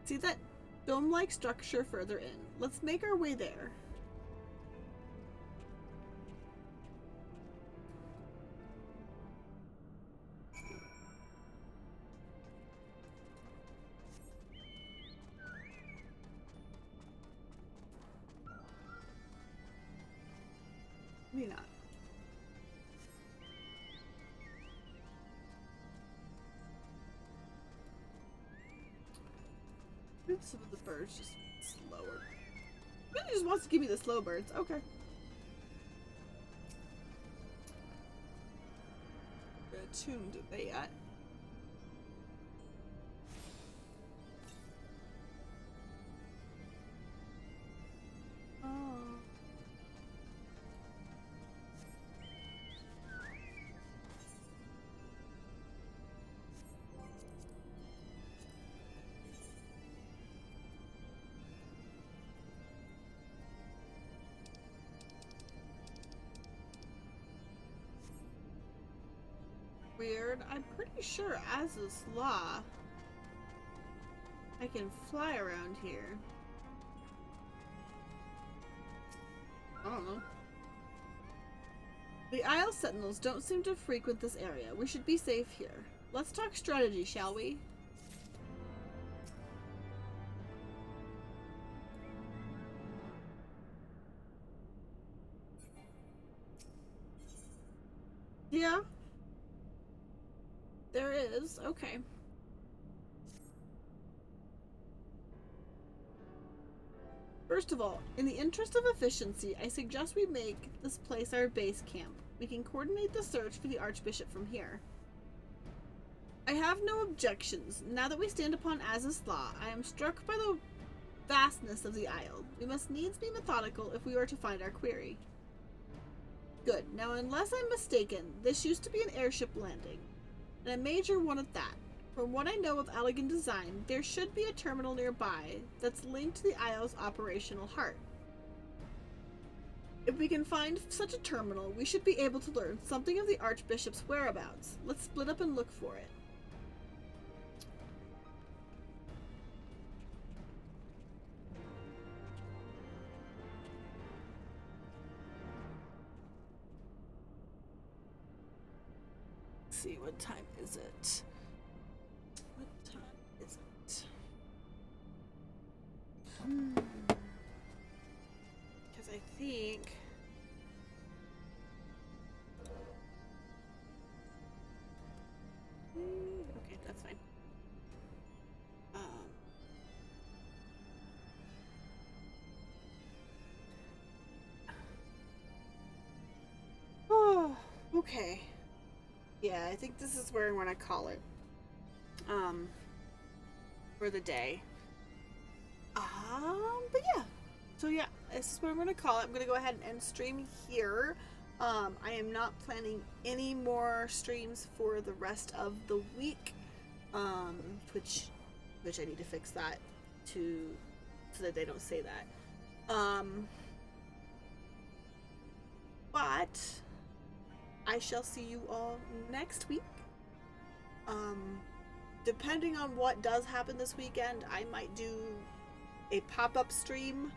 See that dome-like structure further in. Let's make our way there. Maybe not. Maybe some of the birds just slower. Maybe he just wants to give me the slow birds. Okay. We're attuned to that. Oh. Weird. I'm pretty sure as is law, I can fly around here. I don't know. The Isle Sentinels don't seem to frequent this area. We should be safe here. Let's talk strategy, shall we? Yeah. There is. Okay. First of all, in the interest of efficiency, I suggest we make this place our base camp. We can coordinate the search for the Archbishop from here. I have no objections. Now that we stand upon Azys law, I am struck by the vastness of the isle. We must needs be methodical if we are to find our quarry. Good. Now, unless I'm mistaken, this used to be an airship landing, and a major one at that. From what I know of elegant design, there should be a terminal nearby that's linked to the isle's operational heart. If we can find such a terminal, we should be able to learn something of the Archbishop's whereabouts. Let's split up and look for it. Let's see, what time is it? What time is it? Because I think... Okay, that's fine. Oh, okay. Yeah, I think this is where I'm gonna call it. For the day. But yeah. So yeah, this is what I'm gonna call it. I'm gonna go ahead and end stream here. I am not planning any more streams for the rest of the week. Which I need to fix that so that they don't say that. But I shall see you all next week. Depending on what does happen this weekend, I might do a pop-up stream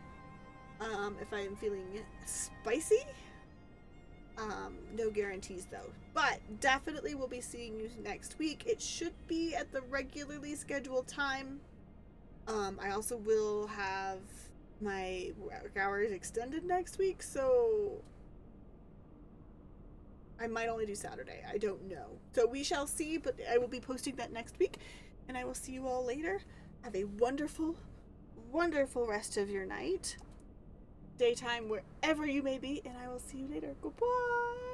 if I am feeling spicy. No guarantees though, but definitely we'll be seeing you next week. It should be at the regularly scheduled time. I also will have my work hours extended next week, so I might only do Saturday. I don't know. So we shall see, but I will be posting that next week, and I will see you all later. Have a wonderful, wonderful rest of your night, daytime, wherever you may be, and I will see you later. Goodbye.